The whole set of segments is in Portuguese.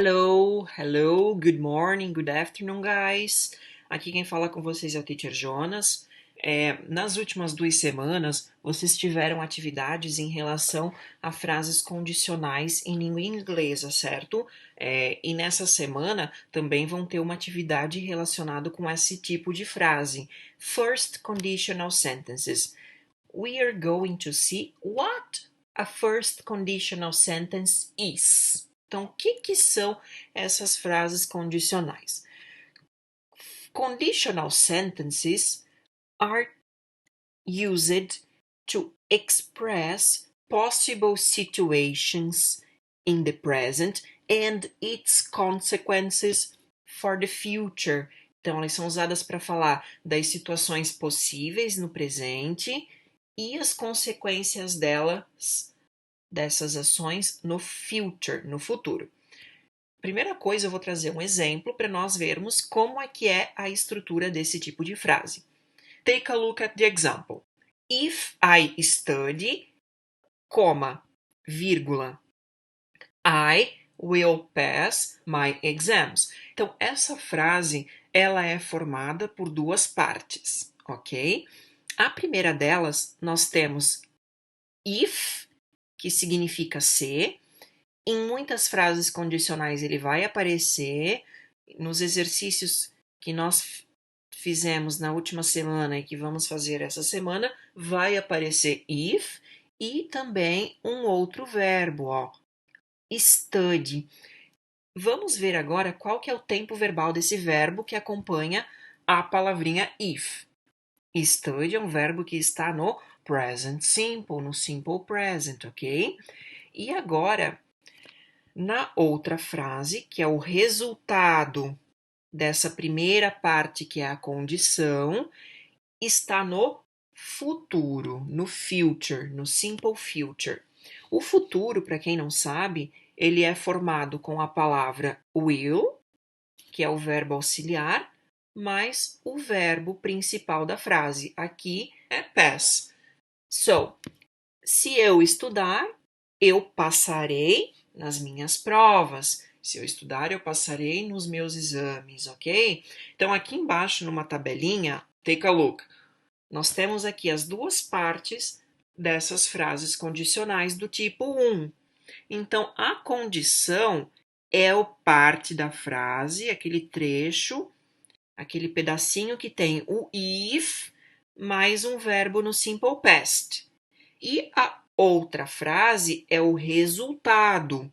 Hello, good morning, good afternoon, guys. Aqui quem fala com vocês é o Teacher Jonas. Nas últimas 2 semanas, vocês tiveram atividades em relação a frases condicionais em língua inglesa, certo? E nessa semana também vão ter uma atividade relacionada com esse tipo de frase. First conditional sentences. We are going to see what a first conditional sentence is. Então, o que são essas frases condicionais? Conditional sentences are used to express possible situations in the present and its consequences for the future. Então, elas são usadas para falar das situações possíveis no presente e as consequências dessas ações no future, no futuro. Primeira coisa, eu vou trazer um exemplo para nós vermos como é que é a estrutura desse tipo de frase. Take a look at the example. If I study, vírgula, I will pass my exams. Então, essa frase, ela é formada por duas partes, ok? A primeira delas, nós temos if, que significa se. Em muitas frases condicionais ele vai aparecer. Nos exercícios que nós fizemos na última semana e que vamos fazer essa semana, vai aparecer if e também um outro verbo, study. Vamos ver agora qual que é o tempo verbal desse verbo que acompanha a palavrinha if. Study é um verbo que está no present simple, no simple present, ok? E agora, na outra frase, que é o resultado dessa primeira parte, que é a condição, está no futuro, no future, no simple future. O futuro, para quem não sabe, ele é formado com a palavra will, que é o verbo auxiliar, mais o verbo principal da frase. Aqui é pass. So, se eu estudar, eu passarei nas minhas provas. Se eu estudar, eu passarei nos meus exames, ok? Então, aqui embaixo, numa tabelinha, take a look. Nós temos aqui as duas partes dessas frases condicionais do tipo 1. Então, a condição é a parte da frase, aquele trecho, aquele pedacinho que tem o if mais um verbo no simple past. E a outra frase é o resultado.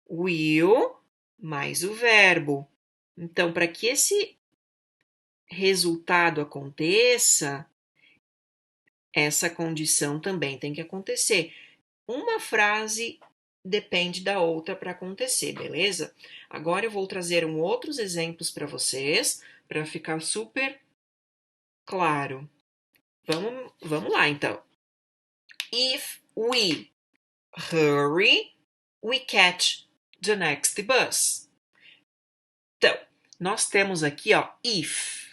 Will mais o verbo. Então, para que esse resultado aconteça, essa condição também tem que acontecer. Uma frase depende da outra para acontecer, beleza? Agora eu vou trazer outros exemplos para vocês, para ficar super claro. Vamos lá, então. If we hurry, we catch the next bus. Então, nós temos aqui, if.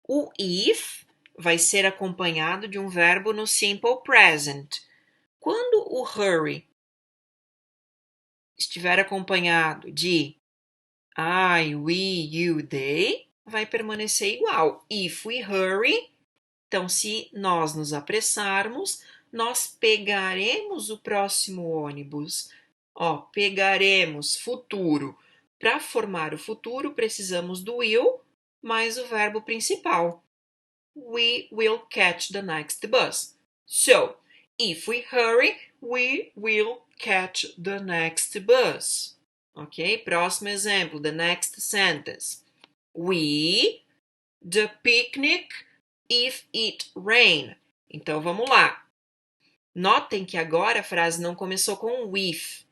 O if vai ser acompanhado de um verbo no simple present. Quando o hurry estiver acompanhado de I, we, you, they, vai permanecer igual. If we hurry, então se nós nos apressarmos, nós pegaremos o próximo ônibus. Pegaremos, futuro. Para formar o futuro, precisamos do will mais o verbo principal. We will catch the next bus. So, if we hurry, we will catch the next bus. Ok? Próximo exemplo, the next sentence. We, the picnic, if it rain. Então, vamos lá. Notem que agora a frase não começou com with.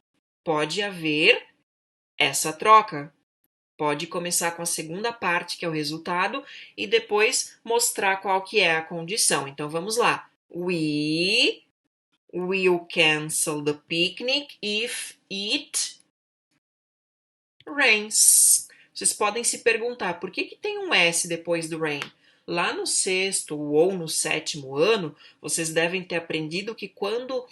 Pode haver essa troca. Pode começar com a segunda parte, que é o resultado, e depois mostrar qual que é a condição. Então, vamos lá. We will cancel the picnic if it rains. Vocês podem se perguntar, por que tem um S depois do rain? Lá no 6º ou no 7º ano, vocês devem ter aprendido que quando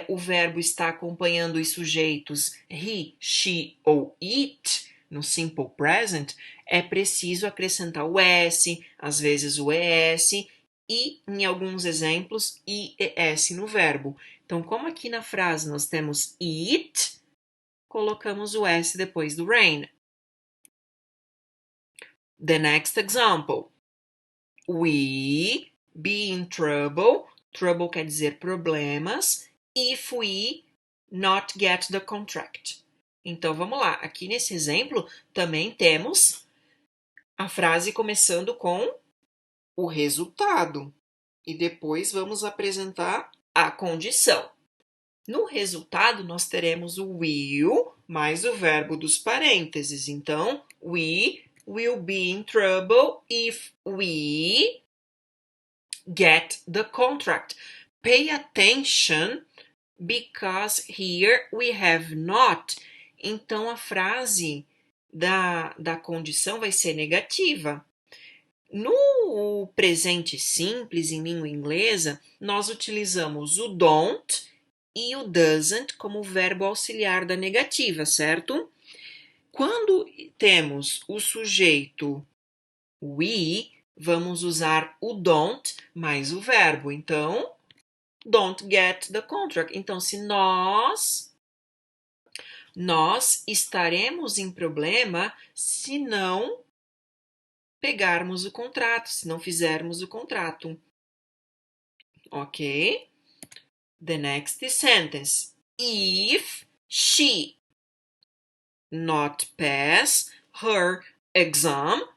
o verbo está acompanhando os sujeitos he, she ou it, no simple present, é preciso acrescentar o S, às vezes o ES, e, em alguns exemplos, IES no verbo. Então, como aqui na frase nós temos it, colocamos o S depois do rain. The next example. We be in trouble. Trouble quer dizer problemas. If we not get the contract. Então, vamos lá. Aqui nesse exemplo, também temos a frase começando com o resultado. E depois vamos apresentar a condição. No resultado, nós teremos o will mais o verbo dos parênteses. Então, we will be in trouble if we get the contract. Pay attention because here we have not. Então, a frase da condição vai ser negativa. No presente simples, em língua inglesa, nós utilizamos o don't e o doesn't como verbo auxiliar da negativa, certo? Quando temos o sujeito we, vamos usar o don't mais o verbo. Então, don't get the contract. Então, se nós estaremos em problema se não pegarmos o contrato, se não fizermos o contrato. Ok? The next sentence. If she not pass her exam,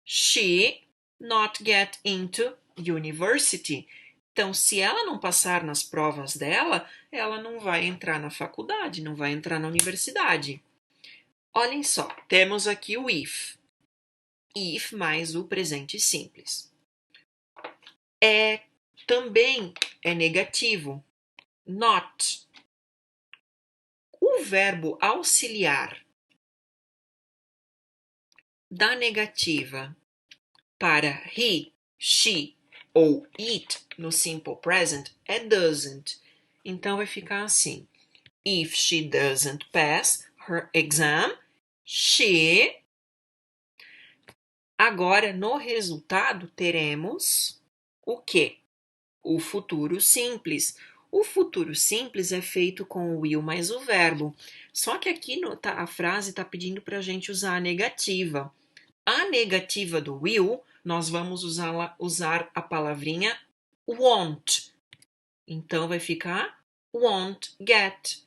she not get into university. Então, se ela não passar nas provas dela, ela não vai entrar na faculdade, não vai entrar na universidade. Olhem só, temos aqui o if. If mais o presente simples. Também é negativo. Not. O verbo auxiliar da negativa para he, she ou it no simple present é doesn't. Então vai ficar assim. If she doesn't pass her exam, she... Agora, no resultado, teremos o quê? O futuro simples. O futuro simples é feito com o will mais o verbo. Só que aqui a frase está pedindo para a gente usar a negativa. A negativa do will, nós vamos usar a palavrinha won't. Então, vai ficar won't get.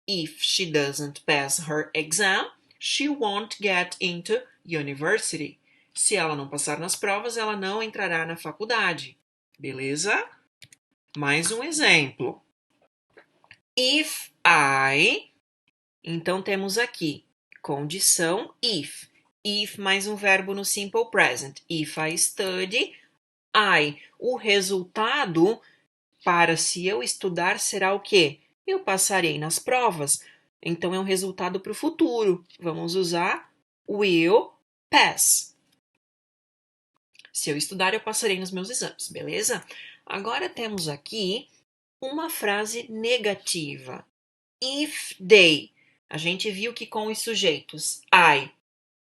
If she doesn't pass her exam, she won't get into university. Se ela não passar nas provas, ela não entrará na faculdade. Beleza? Mais um exemplo. If I... Então, temos aqui condição if. If mais um verbo no simple present. If I study, I. O resultado para se eu estudar será o quê? Eu passarei nas provas. Então, é um resultado para o futuro. Vamos usar will pass. Se eu estudar, eu passarei nos meus exames, beleza? Agora temos aqui uma frase negativa. If they. A gente viu que com os sujeitos I,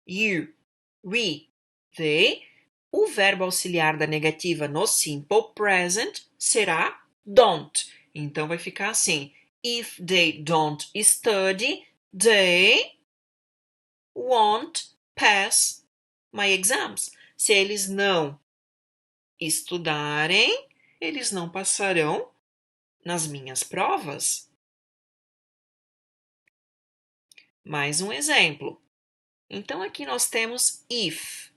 you, we, they, o verbo auxiliar da negativa no simple present será don't. Então vai ficar assim. If they don't study, they won't pass my exams. Se eles não estudarem, eles não passarão nas minhas provas. Mais um exemplo. Então, aqui nós temos if.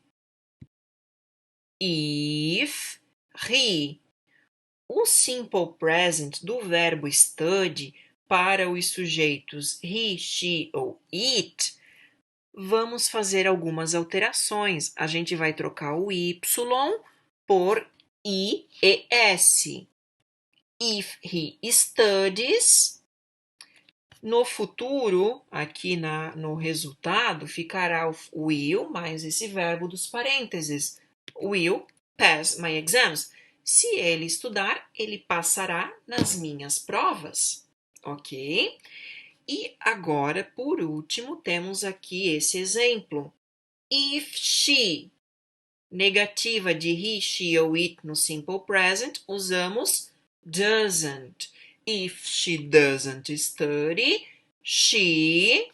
If he. O simple present do verbo study para os sujeitos he, she ou it, vamos fazer algumas alterações. A gente vai trocar o y por ies. If he studies, no futuro, aqui no resultado, ficará o will mais esse verbo dos parênteses. Will pass my exams. Se ele estudar, ele passará nas minhas provas, ok? E agora, por último, temos aqui esse exemplo. If she, negativa de he, she ou it no simple present, usamos doesn't. If she doesn't study, she,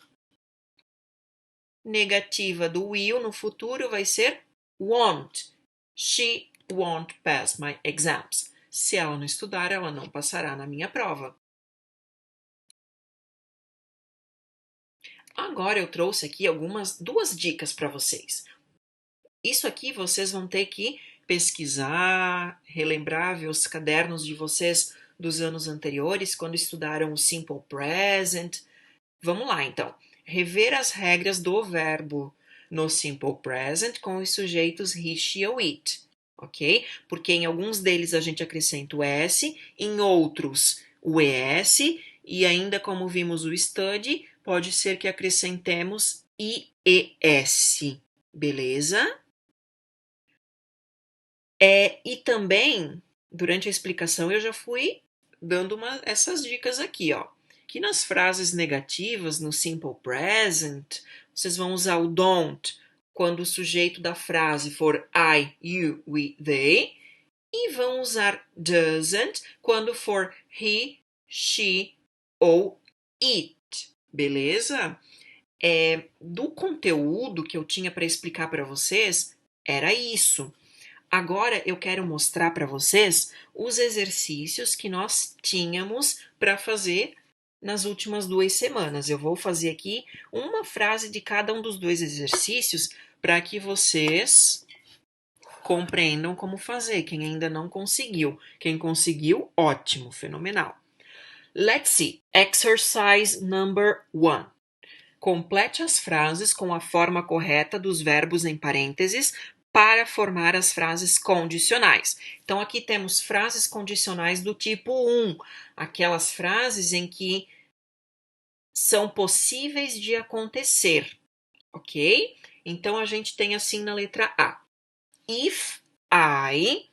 negativa do will no futuro vai ser won't. She won't pass my exams. Se ela não estudar, ela não passará na minha prova. Agora eu trouxe aqui duas dicas para vocês. Isso aqui vocês vão ter que pesquisar, relembrar, ver os cadernos de vocês dos anos anteriores, quando estudaram o Simple Present. Vamos lá, então. Rever as regras do verbo no Simple Present com os sujeitos he, she ou it, ok? Porque em alguns deles a gente acrescenta o S, em outros o ES, e ainda como vimos o study, pode ser que acrescentemos IES, beleza? E também, durante a explicação, eu já fui dando essas dicas aqui, ó. Que nas frases negativas, no simple present, vocês vão usar o don't quando o sujeito da frase for I, you, we, they, e vão usar doesn't quando for he, she ou it, beleza? Do conteúdo que eu tinha para explicar para vocês, era isso. Agora eu quero mostrar para vocês os exercícios que nós tínhamos para fazer nas últimas 2 semanas. Eu vou fazer aqui uma frase de cada um dos 2 exercícios para que vocês compreendam como fazer. Quem ainda não conseguiu. Quem conseguiu, ótimo, fenomenal. Let's see. Exercise number 1. Complete as frases com a forma correta dos verbos em parênteses para formar as frases condicionais. Então, aqui temos frases condicionais do tipo 1, aquelas frases em que são possíveis de acontecer, ok? Então, a gente tem assim na letra A. If I,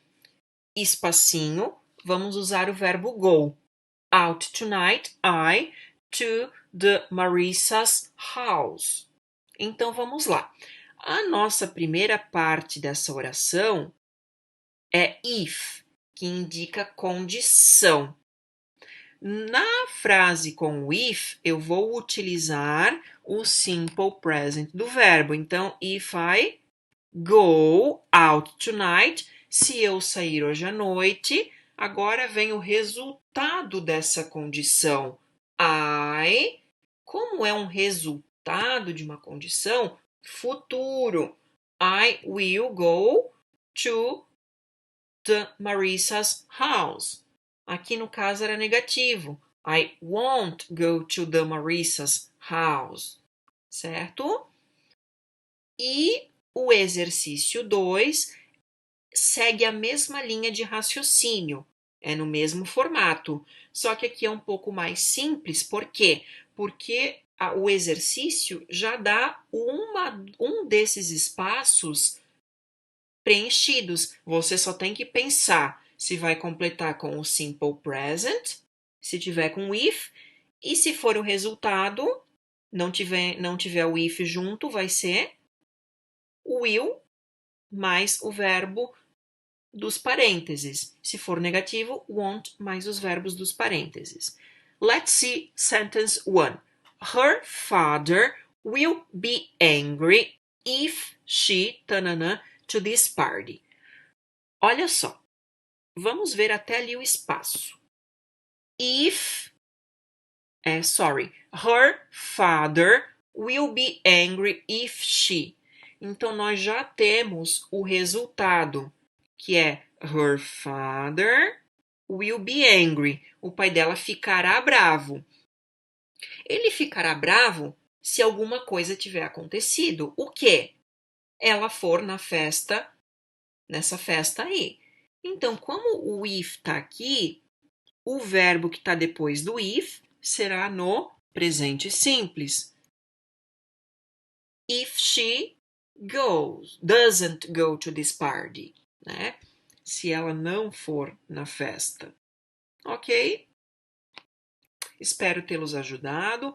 espacinho, vamos usar o verbo go. Out tonight, I, to the Marissa's house. Então, vamos lá. A nossa primeira parte dessa oração é if, que indica condição. Na frase com o if, eu vou utilizar o simple present do verbo. Então, if I go out tonight, se eu sair hoje à noite, agora vem o resultado dessa condição. I, como é um resultado de uma condição, futuro. I will go to the Marissa's house. Aqui no caso era negativo. I won't go to the Marissa's house. Certo? E o exercício 2 segue a mesma linha de raciocínio. É no mesmo formato. Só que aqui é um pouco mais simples. Por quê? Porque o exercício já dá um desses espaços preenchidos. Você só tem que pensar se vai completar com o simple present, se tiver com if, e se for o resultado, não tiver o if junto, vai ser o will mais o verbo dos parênteses. Se for negativo, won't mais os verbos dos parênteses. Let's see sentence 1. Her father will be angry if she to this party. Olha só. Vamos ver até ali o espaço. If, her father will be angry if she. Então, nós já temos o resultado, que é her father will be angry. O pai dela ficará bravo. Ele ficará bravo se alguma coisa tiver acontecido. O quê? Ela for nessa festa aí. Então, como o if está aqui, o verbo que está depois do if será no presente simples. If she doesn't go to this party, né? se ela não for na festa. Ok? Espero tê-los ajudado.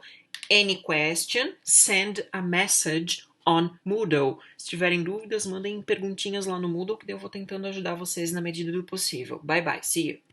Any question, send a message on Moodle. Se tiverem dúvidas, mandem perguntinhas lá no Moodle que eu vou tentando ajudar vocês na medida do possível. Bye bye, see you!